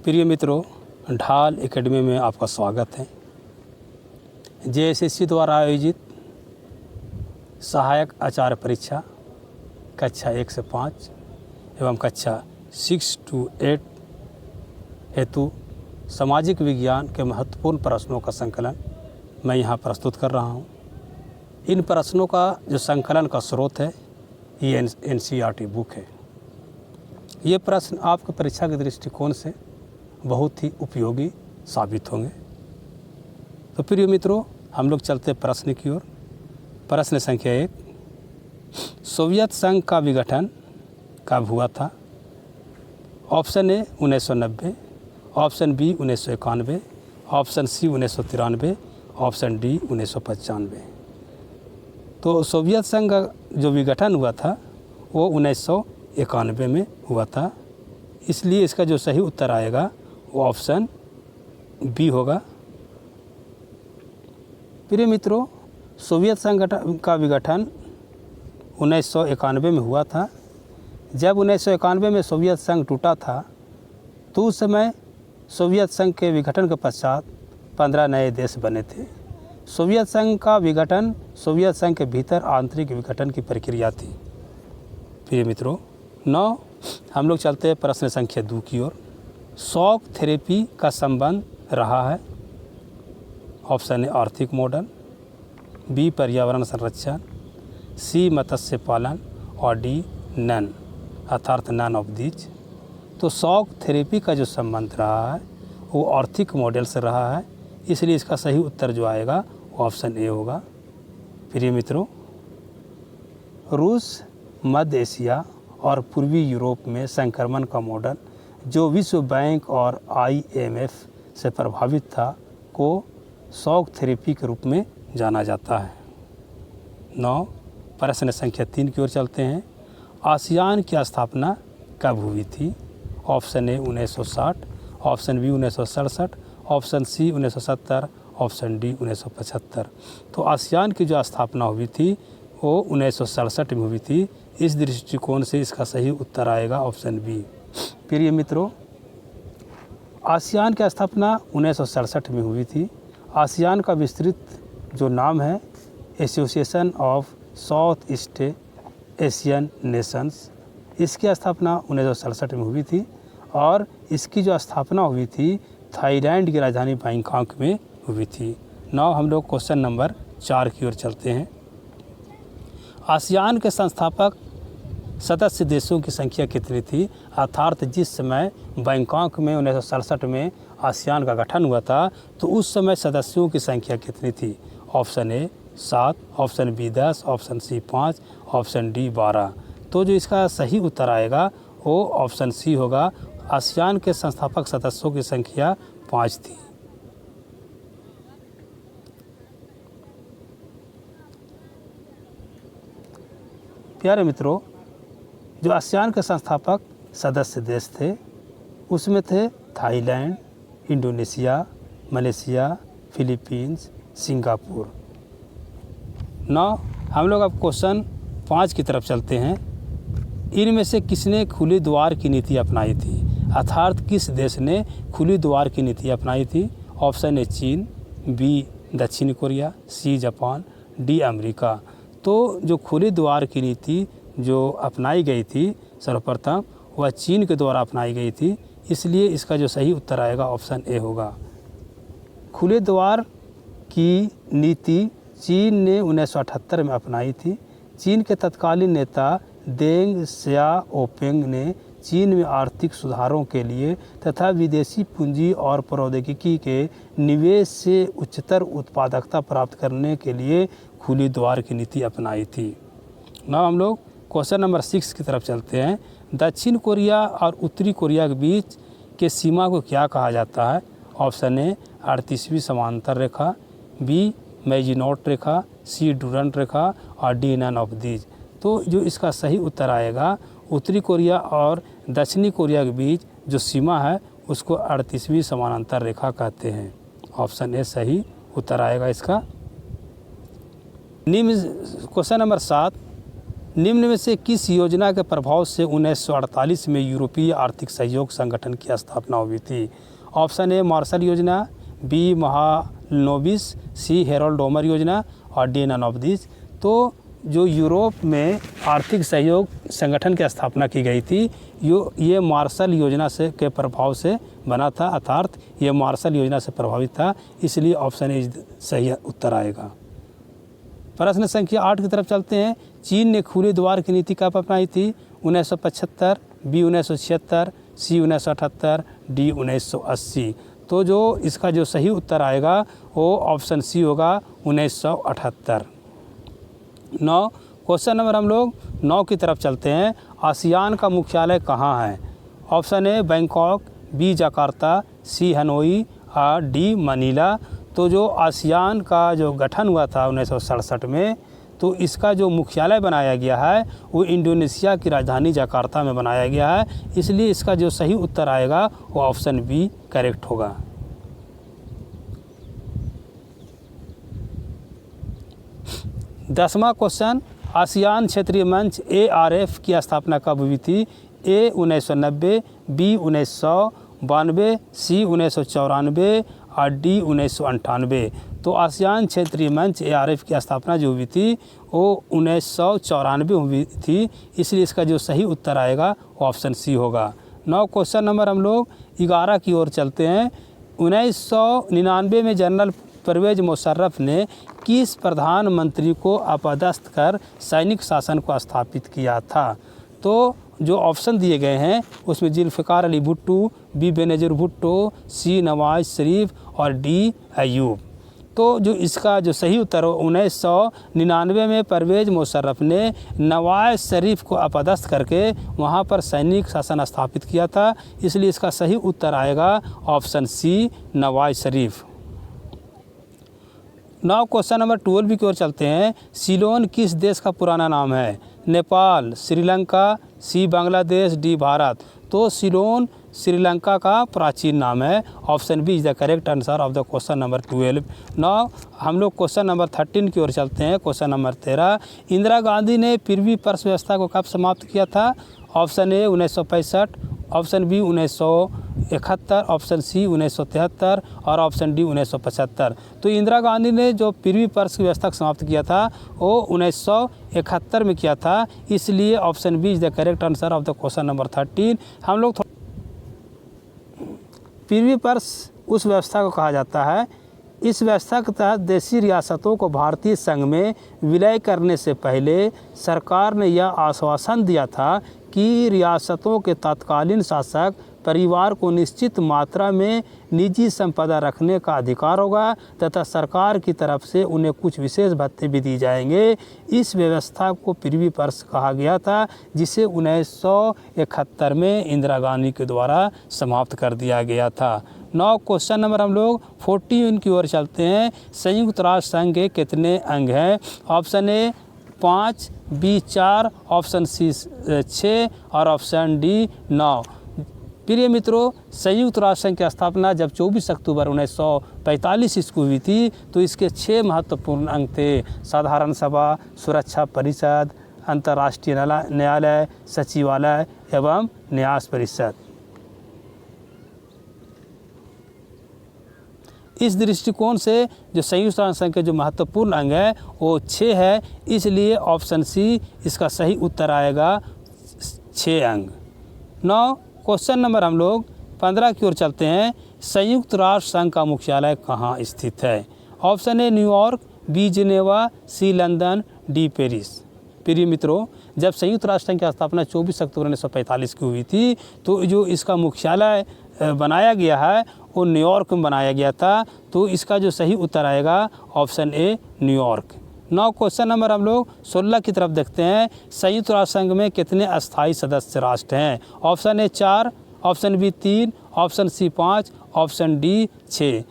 प्रिय मित्रों, ढाल एकेडमी में आपका स्वागत है। JSSC द्वारा आयोजित सहायक आचार्य परीक्षा कक्षा 1 से 5 एवं कक्षा 6 to 8 हेतु सामाजिक विज्ञान के महत्वपूर्ण प्रश्नों का संकलन मैं यहाँ प्रस्तुत कर रहा हूँ। इन प्रश्नों का जो संकलन का स्रोत है ये NCERT बुक है। ये प्रश्न आपके परीक्षा के दृष्टिकोण से बहुत ही उपयोगी साबित होंगे। तो प्रिय मित्रों, हम लोग चलते प्रश्न की ओर। प्रश्न संख्या 1, सोवियत संघ का विघटन कब हुआ था? Option A 1990, option B 1991, option C 1993, option D 1995। तो सोवियत संघ का जो विघटन हुआ था वो 1991 में हुआ था, इसलिए इसका जो सही उत्तर आएगा वो ऑप्शन बी होगा। प्रिय मित्रों, सोवियत संघ का विघटन 1991 में हुआ था। जब 1991 में सोवियत संघ टूटा था तो उस समय सोवियत संघ के विघटन के पश्चात 15 नए देश बने थे। सोवियत संघ का विघटन सोवियत संघ के भीतर आंतरिक विघटन की प्रक्रिया थी। प्रिय मित्रों, 9 हम लोग चलते हैं प्रश्न संख्या 2 की ओर। शॉक थेरेपी का संबंध रहा है। ऑप्शन ए आर्थिक मॉडल, बी पर्यावरण संरक्षण, सी मत्स्य पालन और डी नन अर्थात नन ऑफ दीज। तो शॉक थेरेपी का जो संबंध रहा है वो आर्थिक मॉडल से रहा है, इसलिए इसका सही उत्तर जो आएगा वो ऑप्शन ए होगा। प्रिय मित्रों, रूस, मध्य एशिया और पूर्वी यूरोप में संक्रमण का मॉडल जो विश्व बैंक और IMF से प्रभावित था को शॉक थेरेपी के रूप में जाना जाता है। 9 प्रश्न संख्या 3 की ओर चलते हैं। आसियान की स्थापना कब हुई थी? Option A 1960, option B 1967, option C 1970, option D 1975। तो आसियान की जो स्थापना हुई थी वो 1967 में हुई थी। इस दृष्टिकोण से इसका सही उत्तर आएगा ऑप्शन बी। प्रिय मित्रों, आसियान की स्थापना 1967 में हुई थी। आसियान का विस्तृत जो नाम है association of south east Asian Nations, इसकी स्थापना 1967 में हुई थी और इसकी जो स्थापना हुई थी थाईलैंड की राजधानी बैंकॉक में हुई थी। 9 हम लोग क्वेश्चन नंबर 4 की ओर चलते हैं। आसियान के संस्थापक सदस्य देशों की संख्या कितनी थी? अर्थात जिस समय बैंकॉक में 1967 में आसियान का गठन हुआ था तो उस समय सदस्यों की संख्या कितनी थी? Option A 7, option B 10, option C 5, option D 12। तो जो इसका सही उत्तर आएगा वो ऑप्शन सी होगा। आसियान के संस्थापक सदस्यों की संख्या 5 थी। प्यारे मित्रों, जो आसियान के संस्थापक सदस्य देश थे उसमें थे Thailand, Indonesia, Malaysia, Philippines, Singapore. 9 हम लोग अब क्वेश्चन 5 की तरफ चलते हैं। इनमें से किसने खुले द्वार की नीति अपनाई थी? अर्थात किस देश ने खुली द्वार की नीति अपनाई थी? ऑप्शन ए चीन, बी दक्षिण Korea, C Japan, D America. तो जो खुले द्वार की नीति जो अपनाई गई थी सर्वप्रथम वह चीन के द्वारा अपनाई गई थी, इसलिए इसका जो सही उत्तर आएगा ऑप्शन ए होगा। खुले द्वार की नीति चीन ने 1978 में अपनाई थी। चीन के तत्कालीन नेता देंग सियाओपिंग ने चीन में आर्थिक सुधारों के लिए तथा विदेशी पूंजी और प्रौद्योगिकी के निवेश से उच्चतर उत्पादकता प्राप्त करने के लिए खुली द्वार की नीति अपनाई थी। ना हम लोग क्वेश्चन नंबर 6 की तरफ चलते हैं। दक्षिण कोरिया और उत्तरी कोरिया के बीच के सीमा को क्या कहा जाता है? ऑप्शन ए 38वीं समांतर रेखा, बी मैजिनॉट रेखा, सी डूरंट रेखा और डी नन ऑफ दीज। तो जो इसका सही उत्तर आएगा उत्तरी कोरिया और दक्षिणी कोरिया के बीच जो सीमा है उसको 38वीं समानांतर रेखा कहते हैं। ऑप्शन ए सही उत्तर आएगा इसका। निम्न क्वेश्चन नंबर 7, निम्न में से किस योजना के प्रभाव से 1948 में यूरोपीय आर्थिक सहयोग संगठन की स्थापना हुई थी? ऑप्शन ए मार्शल योजना, बी महालनोबिस, सी हेरोल्ड डोमर योजना और डी नन ऑफ दिस। तो जो यूरोप में आर्थिक सहयोग संगठन की स्थापना की गई थी ये मार्शल योजना से के प्रभाव से बना था, अर्थात ये मार्शल योजना से प्रभावित था, इसलिए ऑप्शन ए सही उत्तर आएगा। प्रश्न संख्या 8 की तरफ चलते हैं। चीन ने खुले द्वार की नीति कब अपनाई थी? 1975, बी 1976, सी 1978, डी 1980। तो जो इसका जो सही उत्तर आएगा वो ऑप्शन सी होगा 1978। 9 क्वेश्चन नंबर हम लोग 9 की तरफ चलते हैं। आसियान का मुख्यालय कहाँ है? Option A Bangkok, B Jakarta, C Hanoi और डी मनीला। तो जो आसियान का जो गठन हुआ था 1967 में, तो इसका जो मुख्यालय बनाया गया है वो इंडोनेशिया की राजधानी जकार्ता में बनाया गया है, इसलिए इसका जो सही उत्तर आएगा वो ऑप्शन बी करेक्ट होगा। 10वां क्वेश्चन, आसियान क्षेत्रीय मंच ARF की स्थापना कब हुई थी? ए 1990, बी 1992, सी 1994 और डी 1998। तो आसियान क्षेत्रीय मंच ARF की स्थापना जो हुई थी वो 1994 हुई थी, इसलिए इसका जो सही उत्तर आएगा वो ऑप्शन सी होगा। 9 क्वेश्चन नंबर हम लोग 11 की ओर चलते हैं। 1999 में जनरल परवेज मुशर्रफ ने किस प्रधानमंत्री को अपदस्थ कर सैनिक शासन को स्थापित किया था? तो जो ऑप्शन दिए गए हैं उसमें जुल्फ़िकार अली भुट्टो, बी बेनज़ीर भुट्टो, सी नवाज शरीफ और डी अयूब। तो जो इसका जो सही उत्तर 1999 में परवेज मुशर्रफ ने नवाज शरीफ को अपदस्थ करके वहाँ पर सैनिक शासन स्थापित किया था, इसलिए इसका सही उत्तर आएगा option C Nawaz Sharif. 9 question number 12 की ओर चलते हैं। सीलोन किस देश का पुराना नाम है? Nepal, Sri Lanka, C Bangladesh, D Bharat. तो सीलोन श्रीलंका का प्राचीन नाम है। Option B is the correct answer of the question number 12। 9 हम लोग क्वेश्चन नंबर 13 की ओर चलते हैं। क्वेश्चन नंबर 13, इंदिरा गांधी ने पृथ्वी पर्स व्यवस्था को कब समाप्त किया था? Option A 1965, option B 1971, option C 1973 और ऑप्शन डी 1975। तो इंदिरा गांधी ने जो पृथ्वी पर्स की व्यवस्था समाप्त किया था वो 1971 में किया था, इसलिए option B is the correct answer of the question number 13। हम लोग पृथ्वी पर्स उस व्यवस्था को कहा जाता है, इस व्यवस्था के तहत देशी रियासतों को भारतीय संघ में विलय करने से पहले सरकार ने यह आश्वासन दिया था कि रियासतों के तत्कालीन शासक परिवार को निश्चित मात्रा में निजी संपदा रखने का अधिकार होगा तथा सरकार की तरफ से उन्हें कुछ विशेष भत्ते भी दिए जाएंगे। इस व्यवस्था को पृथ्वी पर्स कहा गया था, जिसे 1971 में इंदिरा गांधी के द्वारा समाप्त कर दिया गया था। 9 क्वेश्चन नंबर हम लोग 14 की ओर चलते हैं। संयुक्त राष्ट्र संघ के कितने अंग हैं? Option A 5, B 4, option C 6 और ऑप्शन डी 9। प्रिय मित्रों, संयुक्त राष्ट्र संघ की स्थापना जब 24 अक्टूबर 1945 ईस्वी हुई थी, तो इसके 6 महत्वपूर्ण अंग थे। साधारण सभा, सुरक्षा परिषद, अंतर्राष्ट्रीय न्यायालय, सचिवालय एवं न्यास परिषद। इस दृष्टिकोण से जो संयुक्त राष्ट्र संघ के जो महत्वपूर्ण अंग है वो 6 है, इसलिए ऑप्शन सी इसका सही उत्तर आएगा 6 अंग। 9 क्वेश्चन नंबर हम लोग 15 की ओर चलते हैं। संयुक्त राष्ट्र संघ का मुख्यालय कहाँ स्थित है? Option A New York, B Geneva, C London, D Paris. प्रिय मित्रों, जब संयुक्त राष्ट्र संघ की स्थापना 24 अक्टूबर 1945 की हुई थी, तो जो इसका मुख्यालय बनाया गया है वो न्यूयॉर्क में बनाया गया था, तो इसका जो सही उत्तर आएगा option A New York. 9 question number हम लोग 16 की तरफ देखते हैं। संयुक्त राष्ट्र संघ में कितने अस्थायी सदस्य राष्ट्र हैं? Option A 4, option B 3, option C 5, option D 6।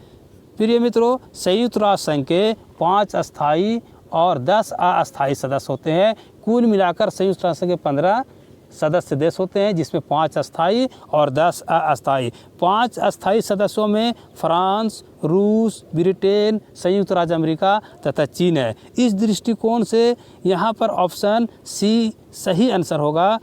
प्रिय मित्रों, संयुक्त राष्ट्र संघ के 5 अस्थायी और 10 अस्थायी सदस्य होते हैं। कुल मिलाकर संयुक्त राष्ट्र संघ के 15 सदस्य देश होते हैं, जिसमें 5 अस्थायी और 10 अस्थायी। 5 अस्थायी सदस्यों में फ्रांस, रूस, ब्रिटेन, संयुक्त राज्य अमेरिका तथा चीन है। इस दृष्टिकोण से यहाँ पर ऑप्शन सी सही आंसर होगा।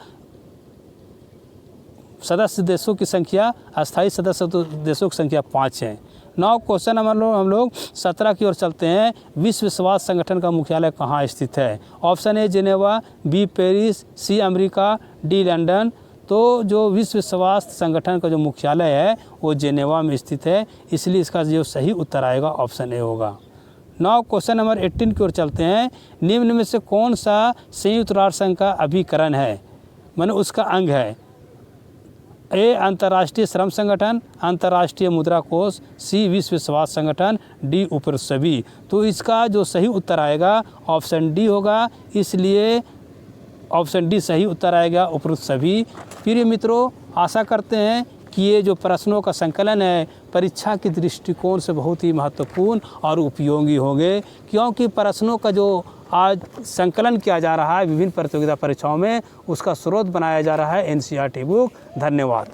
सदस्य देशों की संख्या, अस्थायी सदस्य देशों की संख्या 5 है। 9 क्वेश्चन हम लोग 17 की ओर चलते हैं। विश्व स्वास्थ्य संगठन का मुख्यालय कहाँ स्थित है? Option A Geneva, B Paris, C America, D London. तो जो विश्व स्वास्थ्य संगठन का जो मुख्यालय है वो जेनेवा में स्थित है, इसलिए इसका जो सही उत्तर आएगा ऑप्शन ए होगा। 9 क्वेश्चन नंबर 18 की ओर चलते हैं। निम्न में से कौन सा संयुक्त राष्ट्र संघ का अभिकरण है, माने उसका अंग है? ए अंतर्राष्ट्रीय श्रम संगठन, अंतर्राष्ट्रीय मुद्रा कोष, सी विश्व स्वास्थ्य संगठन, डी उपरोक्त सभी। तो इसका जो सही उत्तर आएगा ऑप्शन डी होगा, इसलिए ऑप्शन डी सही उत्तर आएगा, उपरोक्त सभी। प्रिय मित्रों, आशा करते हैं कि ये जो प्रश्नों का संकलन है परीक्षा के दृष्टिकोण से बहुत ही महत्वपूर्ण और उपयोगी होंगे, क्योंकि प्रश्नों का जो आज संकलन किया जा रहा है विभिन्न प्रतियोगिता परीक्षाओं में, उसका स्रोत बनाया जा रहा है एनसीईआरटी बुक। धन्यवाद।